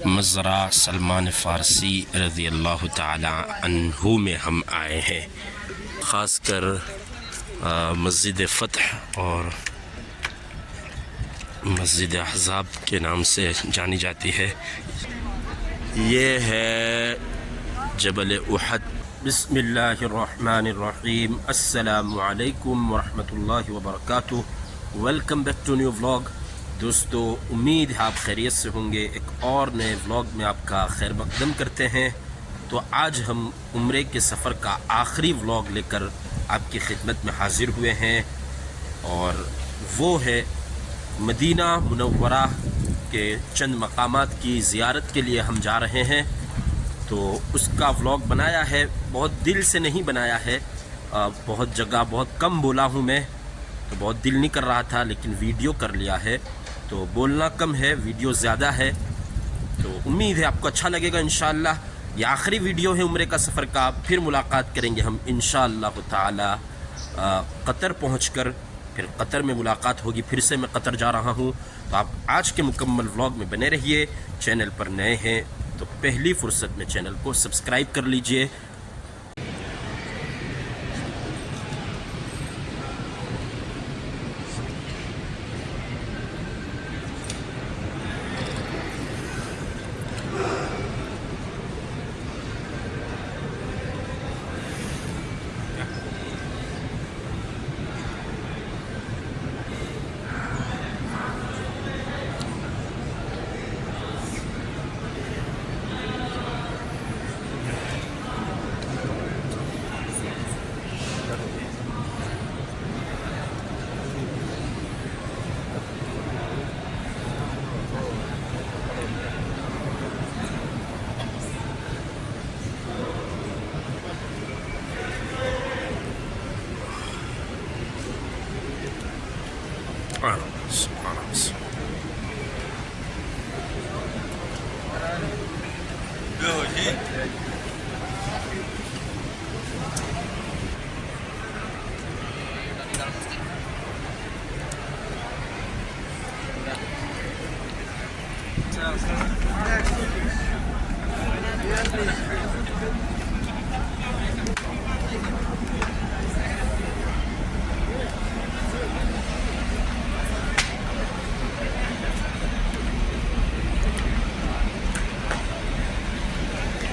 मज़रा सलमान फ़ारसी रज़ी अल्लाह ताला अन्हु में हम आए हैं। ख़ासकर मस्जिद फ़तह और मस्जिद अहज़ाब के नाम से जानी जाती है। ये है जबल उहद। बिस्मिल्लाहिर्रहमानिर्रहीम। अस्सलामु अलैकुम वरहमतुल्लाहि वबरकातुहू। Welcome back to new vlog. दोस्तों, उम्मीद है आप खैरियत से होंगे। एक और नए व्लॉग में आपका खैर मकदम करते हैं। तो आज हम उम्रे के सफ़र का आखिरी व्लॉग लेकर आपकी खिदमत में हाज़िर हुए हैं, और वो है मदीना मुनव्वरा के चंद मकामात की ज़ियारत के लिए हम जा रहे हैं। तो उसका व्लॉग बनाया है, बहुत दिल से नहीं बनाया है। बहुत जगह बहुत कम बोला हूँ मैं, तो बहुत दिल नहीं कर रहा था, लेकिन वीडियो कर लिया है। तो बोलना कम है, वीडियो ज़्यादा है। तो उम्मीद है आपको अच्छा लगेगा इंशाअल्लाह। ये आखिरी वीडियो है उम्रे का सफ़र का। फिर मुलाकात करेंगे हम इंशाअल्लाह ताला कतर पहुँचकर। फिर कतर में मुलाकात होगी। फिर से मैं कतर जा रहा हूँ। तो आप आज के मुकम्मल व्लॉग में बने रहिए। चैनल पर नए हैं तो पहली फ़ुर्सत में चैनल को सब्सक्राइब कर लीजिए।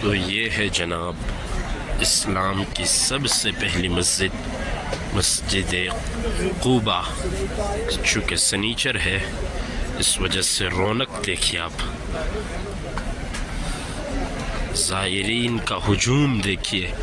तो ये है जनाब इस्लाम की सबसे पहली मस्जिद, मस्जिद क़ुबा। चूँकि सनीचर है, इस वजह से रौनक देखिए आप, ज़ायरीन का हुजूम देखिए।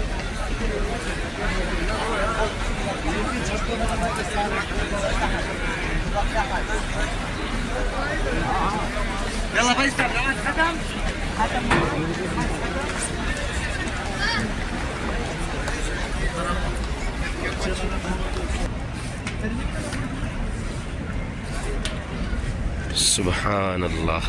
सुभान अल्लाह।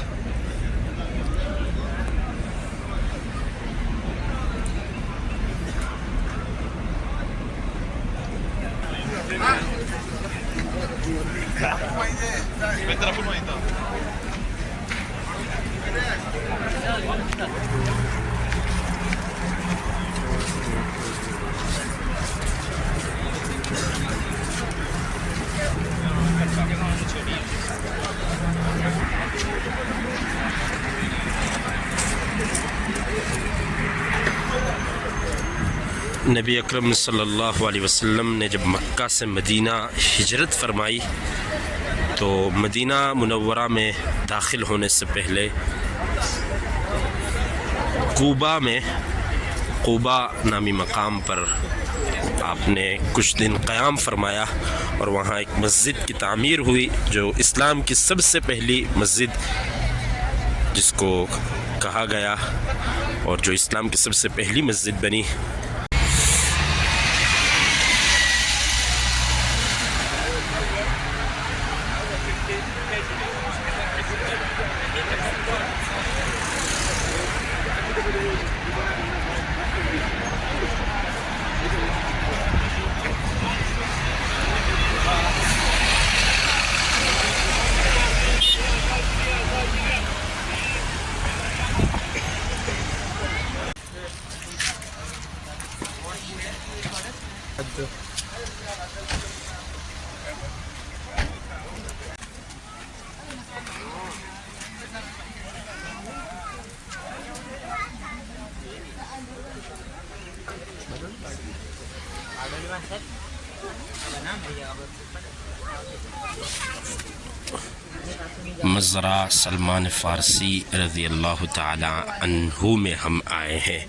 नबी अकरम सल्लल्लाहु अलैहि वसल्लम ने जब मक्का से मदीना हिजरत फरमाई, तो मदीना मुनव्वरा में दाखिल होने से पहले क़ुबा में, क़ुबा नामी मकाम पर आपने कुछ दिन क़याम फरमाया, और वहाँ एक मस्जिद की तामीर हुई, जो इस्लाम की सबसे पहली मस्जिद जिसको कहा गया, और जो इस्लाम की सबसे पहली मस्जिद बनी। मज़रा सलमान फ़ारसी रज़ी अल्लाह ताला अन्हु में हम आए हैं।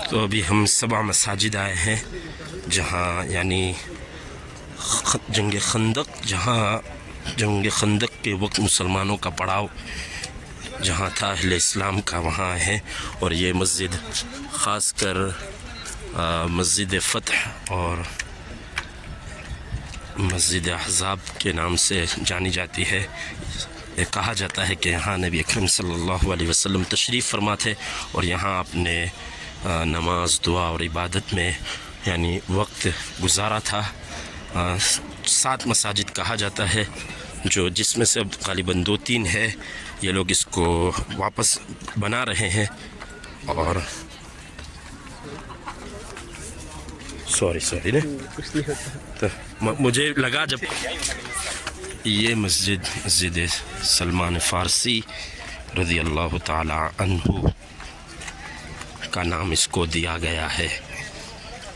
तो अभी हम सबा मसाजिद आए हैं, जहाँ यानी जंग खंदक, जहाँ जंग खंदक के वक्त मुसलमानों का पड़ाव जहाँ था अहले इस्लाम का, वहाँ आए हैं। और ये मस्जिद ख़ासकर मस्जिद फ़तह और मस्जिद अहज़ाब के नाम से जानी जाती है। ये कहा जाता है कि यहाँ नबी अकरम सल्लल्लाहु अलैहि वसल्लम तशरीफ़ फरमा थे और यहाँ आपने नमाज, दुआ और इबादत में यानी वक्त गुजारा था। 7 मसाजिद कहा जाता है, जो जिसमें से अब ग़ालिबन 2-3 है। ये लोग इसको वापस बना रहे हैं और सॉरी ने तो मुझे लगा जब ये मस्जिद सलमान फ़ारसी रज़ी अल्लाह ताला अन्हु का नाम इसको दिया गया है।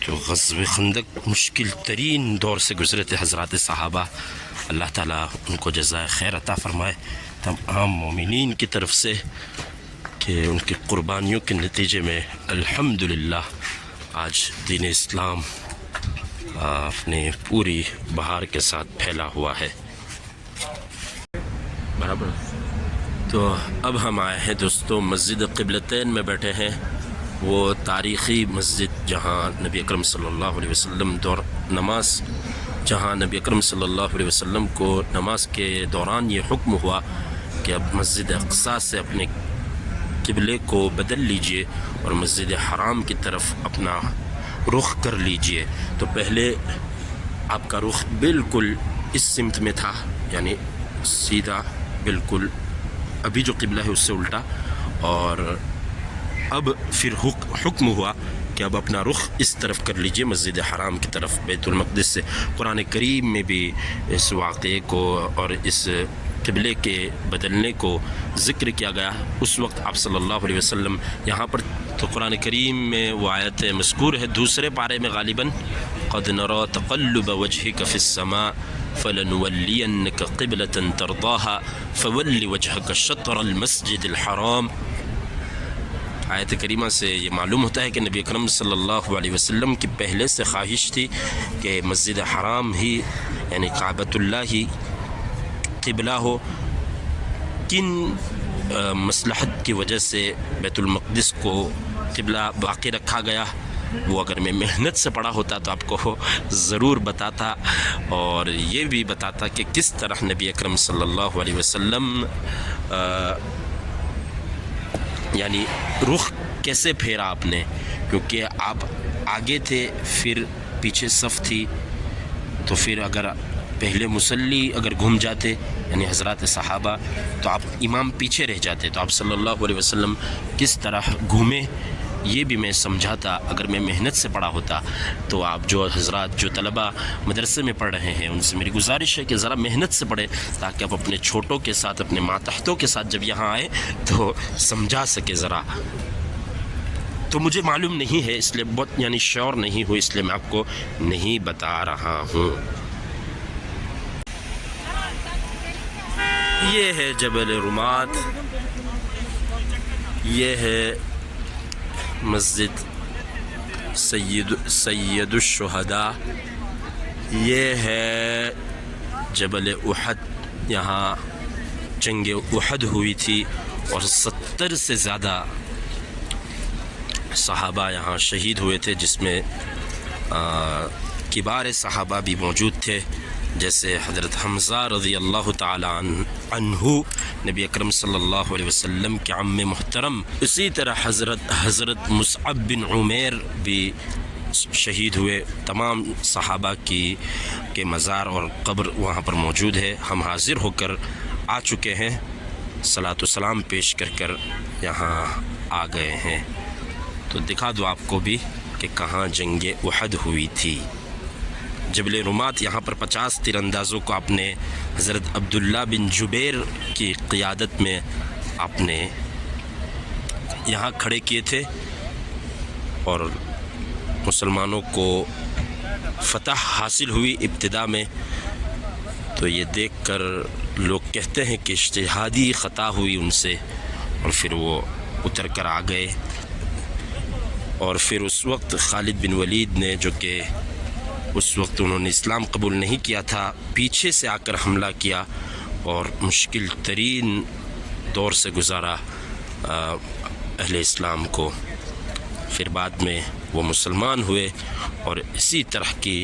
जो ग़ज़वे खंदक मुश्किल तरीन दौर से गुज़रे थे हज़रात सहाबा, अल्लाह ताला उनको जज़ाए खैर अता फ़रमाए तमाम मोमिनीन की तरफ से कि उनकी क़ुरबानियों के नतीजे में अल्हम्दुलिल्लाह आज दीन इस्लाम अपने पूरी बहार के साथ फैला हुआ है। बराबर। तो अब हम आए हैं दोस्तों मस्जिद क़िबलतैन में बैठे हैं, वो तारीख़ी मस्जिद जहाँ नबी अकरम सल्लल्लाहु अलैहि वसल्लम जहाँ नबी अकरम सल्लल्लाहु अलैहि वसल्लम को नमाज के दौरान ये हुक्म हुआ कि अब मस्जिद अक़सा से अपने क़िबले को बदल लीजिए और मस्जिद हराम की तरफ अपना रुख कर लीजिए। तो पहले आपका रुख बिल्कुल इस सिमत में था, यानी सीधा बिल्कुल, अभी जो क़िबला है उससे उल्टा। और अब फिर हुक्म हुआ कि अब अपना रुख इस तरफ कर लीजिए, मस्जिद हराम की तरफ, बैतुल मक़दिस से। कुरान करीम में भी इस वाक़े को और इस क़िबले के बदलने को ज़िक्र किया गया। उस वक्त आप सल्लल्लाहु अलैहि वसल्लम यहाँ पर, तो कुरान करीम में वो आयत मज़कूर है 2 पारे में ग़ालिबन, क़द नरा तक़ल्लुब वजहिक फ़िस्समा फ़लनुवल्लियन्नक क़िबलतन तरदाहा फ़वल्लि वजहक शत्रल मस्जिदिल हराम। आयत करीमा से ये मालूम होता है कि नबी अकरम सल्लल्लाहु अलैहि वसल्लम की पहले से ख्वाहिश थी कि मस्जिद हराम ही यानी काबतुल्लाह ही क़िबला हो। किन मसलहत की वजह से बैतुल मक़दिस को क़िबला बाक़ी रखा गया, वो अगर मैं मेहनत से पढ़ा होता तो आपको ज़रूर बताता, और ये भी बताता कि किस तरह नबी अकरम सल्लल्लाहु अलैहि वसल्लम यानी रुख कैसे फेरा आपने, क्योंकि आप आगे थे, फिर पीछे सफ़ थी, तो फिर अगर पहले मुसल्ली अगर घूम जाते यानी हज़रात सहाबा, तो आप इमाम पीछे रह जाते। तो आप सल्लल्लाहु अलैहि वसल्लम किस तरह घूमे ये भी मैं समझाता अगर मैं मेहनत से पढ़ा होता। तो आप जो हज़रात जो तलबा मदरसे में पढ़ रहे हैं, उनसे मेरी गुजारिश है कि ज़रा मेहनत से पढ़ें, ताकि आप अपने छोटों के साथ, अपने मातहतों के साथ जब यहाँ आए तो समझा सके ज़रा। तो मुझे मालूम नहीं है, इसलिए बहुत यानी श्योर नहीं हूँ, इसलिए मैं आपको नहीं बता रहा हूँ। ये है जबल रुमात, ये है मस्जिद सैयदुश्शुहदा, ये है जबल उहद, यहाँ जंग उहद हुई थी और 70 से ज़्यादा सहाबा यहाँ शहीद हुए थे, जिसमें किबार सहाबा भी मौजूद थे, जैसे हज़रत हमज़ा रज़ी अल्लाह ताला अन्हु नबी अकरम सल्लल्लाहु अलैहि वसल्लम के अम्मे मुहतरम। इसी तरह हज़रत मुसअब बिन उमैर भी शहीद हुए। तमाम सहाबा के मज़ार और कब्र वहाँ पर मौजूद है। हम हाज़िर होकर आ चुके हैं, सलातो सलाम पेश कर यहाँ आ गए हैं। तो दिखा दो आपको भी कि कहाँ जंगे उहद हुई थी। जबल रुमात यहाँ पर 50 तीरंदाज़ों को आपने हज़रत अब्दुल्ला बिन जुबैर की क़ियादत में आपने यहाँ खड़े किए थे और मुसलमानों को फ़तह हासिल हुई इब्तिदा में। तो ये देखकर लोग कहते हैं कि इज्तिहादी ख़ता हुई उनसे और फिर वो उतर कर आ गए। और फिर उस वक्त खालिद बिन वलीद ने, जो कि उस वक्त उन्होंने इस्लाम कबूल नहीं किया था, पीछे से आकर हमला किया और मुश्किल तरीन दौर से गुज़ारा अहले इस्लाम को। फिर बाद में वो मुसलमान हुए और इसी तरह की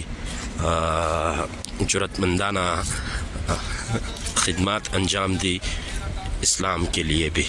जुरतमंदाना खिदमत अंजाम दी इस्लाम के लिए भी।